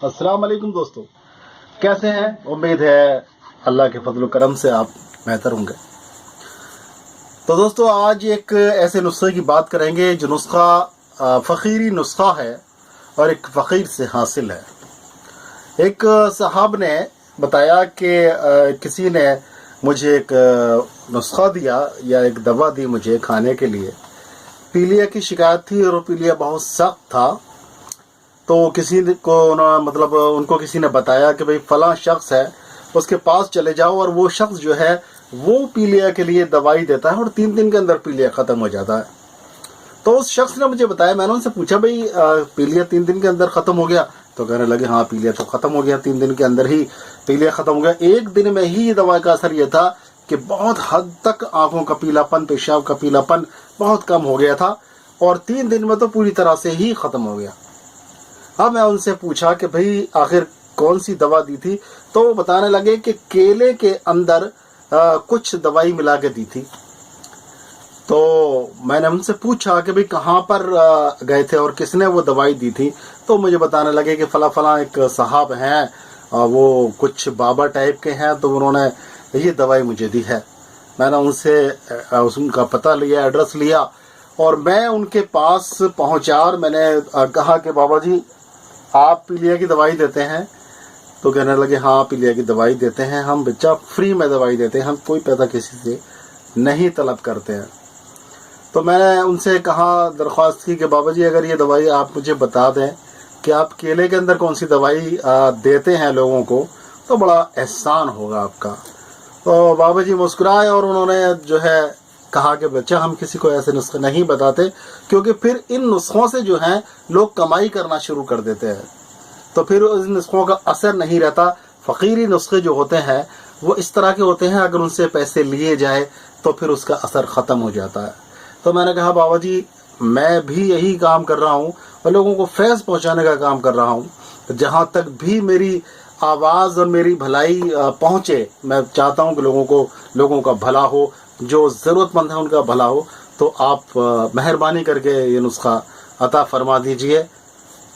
अस्सलाम वालेकुम दोस्तों, कैसे हैं? उम्मीद है अल्लाह के फजल करम से आप बेहतर होंगे। तो दोस्तों, आज एक ऐसे नुस्खे की बात करेंगे जो नुस्खा फ़कीरी नुस्खा है और एक फ़कीर से हासिल है। एक साहब ने बताया कि किसी ने मुझे एक नुस्खा दिया या एक दवा दी मुझे खाने के लिए। पीलिया की शिकायत थी और पीलिया बहुत सख्त था। तो किसी को उनको किसी ने बताया कि भाई फलां शख्स है, उसके पास चले जाओ और वो शख्स जो है वो पीलिया के लिए दवाई देता है और 3 दिन के अंदर पीलिया ख़त्म हो जाता है। तो उस शख्स ने मुझे बताया, मैंने उनसे पूछा भाई पीलिया 3 दिन के अंदर ख़त्म हो गया? तो कहने लगे हाँ पीलिया तो ख़त्म हो गया, 3 दिन के अंदर ही पीलिया ख़त्म हो गया। एक दिन में ही दवा का असर यह था कि बहुत हद तक आँखों का पीलापन, पेशाब का पीलापन बहुत कम हो गया था और 3 दिन में तो पूरी तरह से ही ख़त्म हो गया। अब मैं उनसे पूछा कि भाई आखिर कौन सी दवा दी थी? तो वो बताने लगे कि केले के अंदर कुछ दवाई मिला के दी थी। तो मैंने उनसे पूछा कि भाई कहाँ पर गए थे और किसने वो दवाई दी थी? तो मुझे बताने लगे कि फला फला एक साहब हैं, वो कुछ बाबा टाइप के हैं, तो उन्होंने ये दवाई मुझे दी है। मैंने उनसे उनका पता लिया, एड्रेस लिया और मैं उनके पास पहुंचा और मैंने कहा कि बाबा जी आप पीलिया की दवाई देते हैं? तो कहने लगे हाँ पीलिया की दवाई देते हैं हम, बच्चा फ्री में दवाई देते हैं, हम कोई पैसा किसी से नहीं तलब करते हैं। तो मैंने उनसे कहा, दरख्वास्त की कि बाबा जी अगर ये दवाई आप मुझे बता दें कि आप केले के अंदर कौन सी दवाई देते हैं लोगों को, तो बड़ा एहसान होगा आपका। तो बाबा जी मुस्कुराए और उन्होंने जो है कहा कि बच्चा हम किसी को ऐसे नुस्खे नहीं बताते, क्योंकि फिर इन नुस्खों से जो है लोग कमाई करना शुरू कर देते हैं, तो फिर उस नुस्खों का असर नहीं रहता। फ़कीरी नुस्खे जो होते हैं वो इस तरह के होते हैं, अगर उनसे पैसे लिए जाए तो फिर उसका असर ख़त्म हो जाता है। तो मैंने कहा बाबा जी मैं भी यही काम कर रहा हूँ और लोगों को फैज़ पहुँचाने का काम कर रहा हूँ। जहाँ तक भी मेरी आवाज़ और मेरी भलाई पहुँचे, मैं चाहता हूँ कि लोगों का भला हो, जो ज़रूरतमंद है उनका भला हो। तो आप मेहरबानी करके ये नुस्खा अता फरमा दीजिए।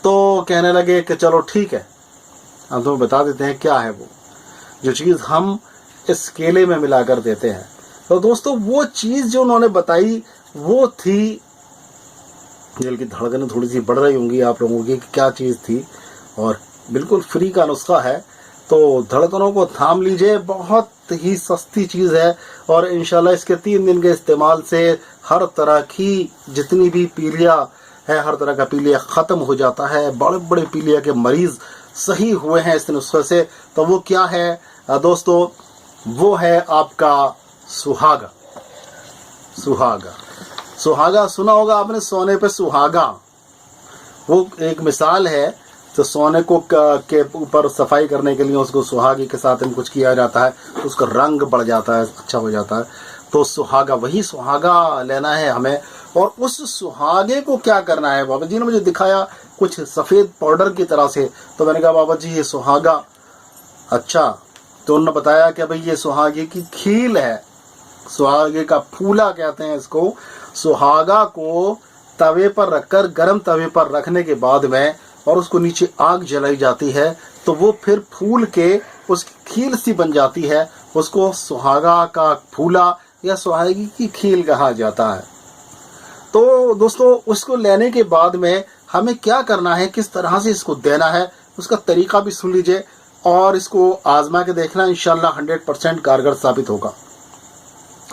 तो कहने लगे कि चलो ठीक है, हम तुम्हें बता देते हैं क्या है वो जो चीज़ हम इस केले में मिला कर देते हैं। तो दोस्तों वो चीज़ जो उन्होंने बताई वो थी, दिल की धड़कनें थोड़ी सी बढ़ रही होंगी आप लोगों की कि क्या चीज़ थी, और बिल्कुल फ्री का नुस्खा है, तो धड़कनों को थाम लीजिए। बहुत ही सस्ती चीज़ है और इंशाल्लाह इसके 3 दिन के इस्तेमाल से हर तरह की जितनी भी पीलिया है, हर तरह का पीलिया ख़त्म हो जाता है। बड़े बड़े पीलिया के मरीज़ सही हुए हैं इस नुस्खे से। तो वो क्या है दोस्तों? वो है आपका सुहागा। सुहागा सुना होगा आपने, सोने पे सुहागा, वो एक मिसाल है। तो सोने को के ऊपर सफाई करने के लिए उसको सुहागी के साथ में कुछ किया जाता है, तो उसका रंग बढ़ जाता है, अच्छा हो जाता है। तो सुहागा, वही सुहागा लेना है हमें। और उस सुहागे को क्या करना है? बाबा जी ने मुझे दिखाया कुछ सफ़ेद पाउडर की तरह से। तो मैंने कहा बाबा जी ये सुहागा, अच्छा। तो उन्होंने बताया कि भाई ये सुहागे की खील है, सुहागे का फूला कहते हैं इसको। सुहागा को तवे पर रखकर, गर्म तवे पर रखने के बाद में, और उसको नीचे आग जलाई जाती है, तो वो फिर फूल के उसकी खील सी बन जाती है। उसको सुहागा का फूला या सुहागी की खील कहा जाता है। तो दोस्तों उसको लेने के बाद में हमें क्या करना है, किस तरह से इसको देना है, उसका तरीका भी सुन लीजिए और इसको आजमा के देखना, इंशाल्लाह 100% कारगर साबित होगा।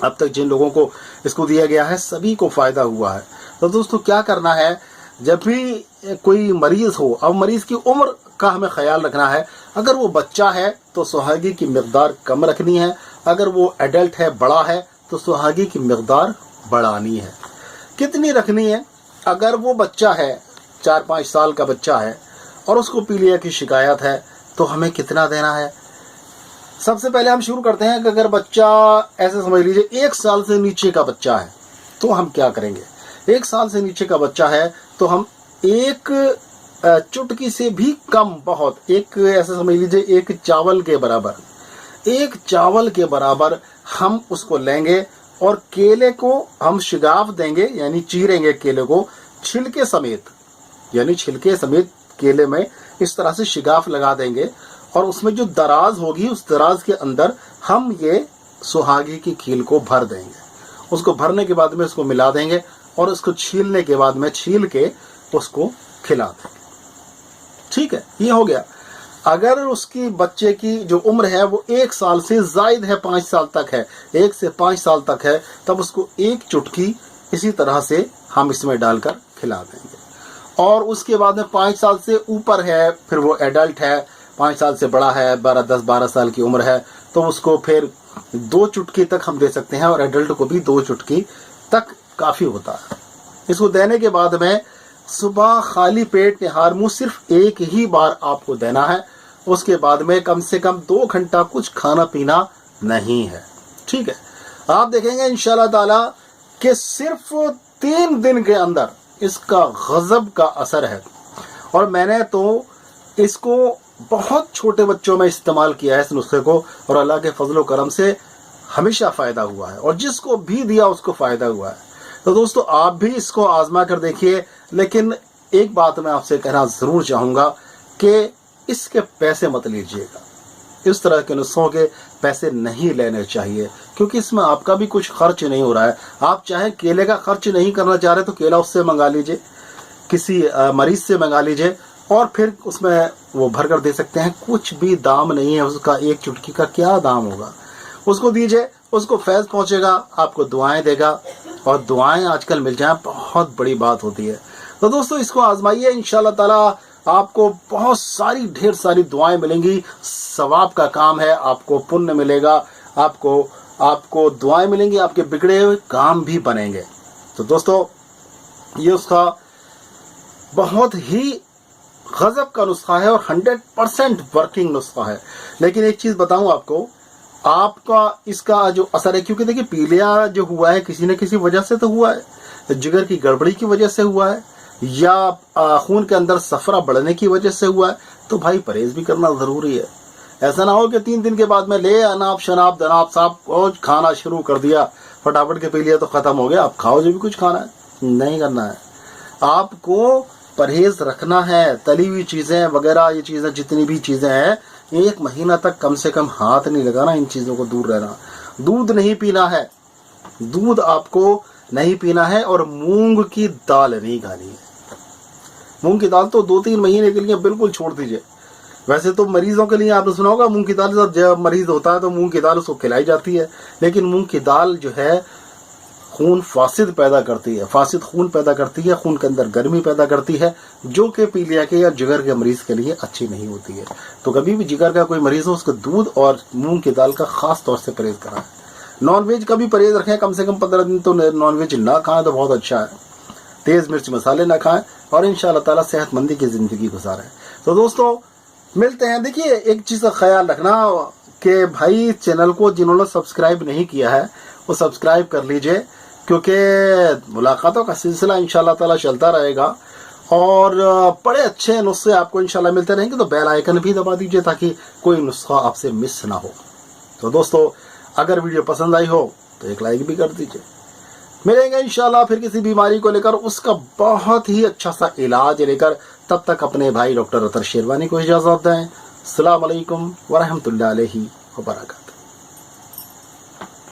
अब तक जिन लोगों को इसको दिया गया है सभी को फ़ायदा हुआ है। तो दोस्तों क्या करना है, जब भी कोई मरीज़ हो, अब मरीज़ की उम्र का हमें ख्याल रखना है। अगर वो बच्चा है तो सुहागी की मकदार कम रखनी है, अगर वो एडल्ट है, बड़ा है, तो सुहागी की मकदार बढ़ानी है। कितनी रखनी है? अगर वो बच्चा है, 4-5 साल का बच्चा है और उसको पीलिया की शिकायत है, तो हमें कितना देना है? सबसे पहले हम शुरू करते हैं कि अगर बच्चा, ऐसे समझ लीजिए 1 साल से नीचे का बच्चा है, तो हम क्या करेंगे? 1 साल से नीचे का बच्चा है तो हम एक चुटकी से भी कम, बहुत, एक ऐसे समझ लीजिए 1 चावल के बराबर, 1 चावल के बराबर हम उसको लेंगे और केले को हम शिगाफ देंगे, यानी चीरेंगे केले को छिलके समेत, यानी छिलके समेत کیلے میں اس طرح سے شگاف لگا دیں گے اور اس میں جو دراز ہوگی اس دراز کے اندر ہم یہ سہاگی کی کھیل کو بھر دیں گے. اس کو بھرنے کے بعد میں اس کو ملا دیں گے اور اس کو چھیلنے کے بعد میں چھیل کے اس کو کھلا دیں گے. ٹھیک ہے, یہ ہو گیا. اگر اس کی بچے کی جو عمر ہے وہ 1 سال سے زائد ہے, 5 سال تک ہے, 1 سے 5 سال تک ہے, تب اس کو 1 چٹکی اسی طرح سے ہم اس میں ڈال کر کھلا دیں گے. اور اس کے بعد میں 5 سال سے اوپر ہے, پھر وہ ایڈلٹ ہے, 5 سال سے بڑا ہے, 10-12 سال کی عمر ہے, تو اس کو پھر 2 چٹکی تک ہم دے سکتے ہیں, اور ایڈلٹ کو بھی 2 چٹکی تک کافی ہوتا ہے. اس کو دینے کے بعد میں صبح خالی پیٹ نہار منہ صرف 1 ہی بار آپ کو دینا ہے. اس کے بعد میں کم سے کم 2 گھنٹہ کچھ کھانا پینا نہیں ہے. ٹھیک ہے, آپ دیکھیں گے انشاءاللہ تعالی کہ صرف 3 دن کے اندر اس کا غضب کا اثر ہے. اور میں نے تو اس کو بہت چھوٹے بچوں میں استعمال کیا ہے اس نسخے کو, اور اللہ کے فضل و کرم سے ہمیشہ فائدہ ہوا ہے, اور جس کو بھی دیا اس کو فائدہ ہوا ہے. تو دوستو آپ بھی اس کو آزما کر دیکھیے. لیکن ایک بات میں آپ سے کہنا ضرور چاہوں گا کہ اس کے پیسے مت لیجیے گا. اس طرح کے نسخوں کے پیسے نہیں لینے چاہیے, کیونکہ اس میں آپ کا بھی کچھ خرچ نہیں ہو رہا ہے. آپ چاہے کیلے کا خرچ نہیں کرنا چاہ رہے تو کیلا اس سے منگا لیجئے, کسی مریض سے منگا لیجئے, اور پھر اس میں وہ بھر کر دے سکتے ہیں. کچھ بھی دام نہیں ہے اس کا, 1 چٹکی کا کیا دام ہوگا. اس کو دیجئے, اس کو فیض پہنچے گا, آپ کو دعائیں دے گا, اور دعائیں آج کل مل جائیں بہت بڑی بات ہوتی ہے. تو دوستو اس کو آزمائیے, انشاءاللہ تعالی آپ کو بہت ساری ڈھیر ساری دعائیں ملیں گی. ثواب کا کام ہے, آپ کو پن ملے گا, آپ کو دعائیں ملیں گی, آپ کے بگڑے ہوئے کام بھی بنیں گے. تو دوستو یہ اس کا بہت ہی غضب کا نسخہ ہے اور 100% ورکنگ نسخہ ہے. لیکن ایک چیز بتاؤں آپ کا اس کا جو اثر ہے, کیونکہ دیکھیں پیلیا جو ہوا ہے کسی نہ کسی وجہ سے تو ہوا ہے, جگر کی گڑبڑی کی وجہ سے ہوا ہے, یا خون کے اندر صفرہ بڑھنے کی وجہ سے ہوا ہے, تو بھائی پرہیز بھی کرنا ضروری ہے. ایسا نہ ہو کہ 3 دن کے بعد میں لے اناپ شناپ دناپ صاحب اور کھانا شروع کر دیا, فٹافٹ کے پی لیا تو ختم ہو گیا, آپ کھاؤ جو بھی کچھ کھانا ہے. نہیں کرنا ہے, آپ کو پرہیز رکھنا ہے. تلی ہوئی چیزیں وغیرہ, یہ چیزیں جتنی بھی چیزیں ہیں, 1 مہینہ تک کم سے کم ہاتھ نہیں لگانا, ان چیزوں کو دور رہنا. دودھ نہیں پینا ہے, دودھ آپ کو نہیں پینا ہے, اور مونگ کی دال نہیں کھانی ہے. مونگ کی دال تو 2-3 مہینے کے لیے بالکل چھوڑ دیجئے. ویسے تو مریضوں کے لیے آپ نے سنا ہوگا مونگ کی دال, جب مریض ہوتا ہے تو مونگ کی دال اس کو کھلائی جاتی ہے, لیکن مونگ کی دال جو ہے خون فاسد پیدا کرتی ہے, فاسد خون پیدا کرتی ہے, خون کے اندر گرمی پیدا کرتی ہے, جو کہ پیلیا کے یا جگر کے مریض کے لیے اچھی نہیں ہوتی ہے. تو کبھی بھی جگر کا کوئی مریض ہو, اس کو دودھ اور مونگ کی دال کا خاص طور سے پرہیز کرائیں. نان ویج کا بھی پرہیز رکھیں, کم سے کم 15 دن تو نان ویج نہ کھائیں تو بہت اچھا ہے. تیز مرچ مسالے نہ کھائیں, اور انشاءاللہ تعالی صحت مندی کی زندگی گزاریں. تو دوستو ملتے ہیں. دیکھیے ایک چیز کا خیال رکھنا کہ بھائی چینل کو جنہوں نے سبسکرائب نہیں کیا ہے وہ سبسکرائب کر لیجئے, کیونکہ ملاقاتوں کا سلسلہ انشاءاللہ تعالی چلتا رہے گا, اور بڑے اچھے نسخے آپ کو انشاءاللہ ملتے رہیں گے. تو بیل آئیکن بھی دبا دیجئے تاکہ کوئی نسخہ آپ سے مس نہ ہو. تو دوستو اگر ویڈیو پسند آئی ہو تو ایک لائک بھی کر دیجئے. ملیں گے انشاءاللہ پھر کسی بیماری کو لے کر, اس کا بہت ہی اچھا سا علاج لے کر. تب تک اپنے بھائی ڈاکٹر اطہر شیروانی کو اجازت دیں. السلام علیکم ورحمۃ اللہ علیہ وبرکاتہ.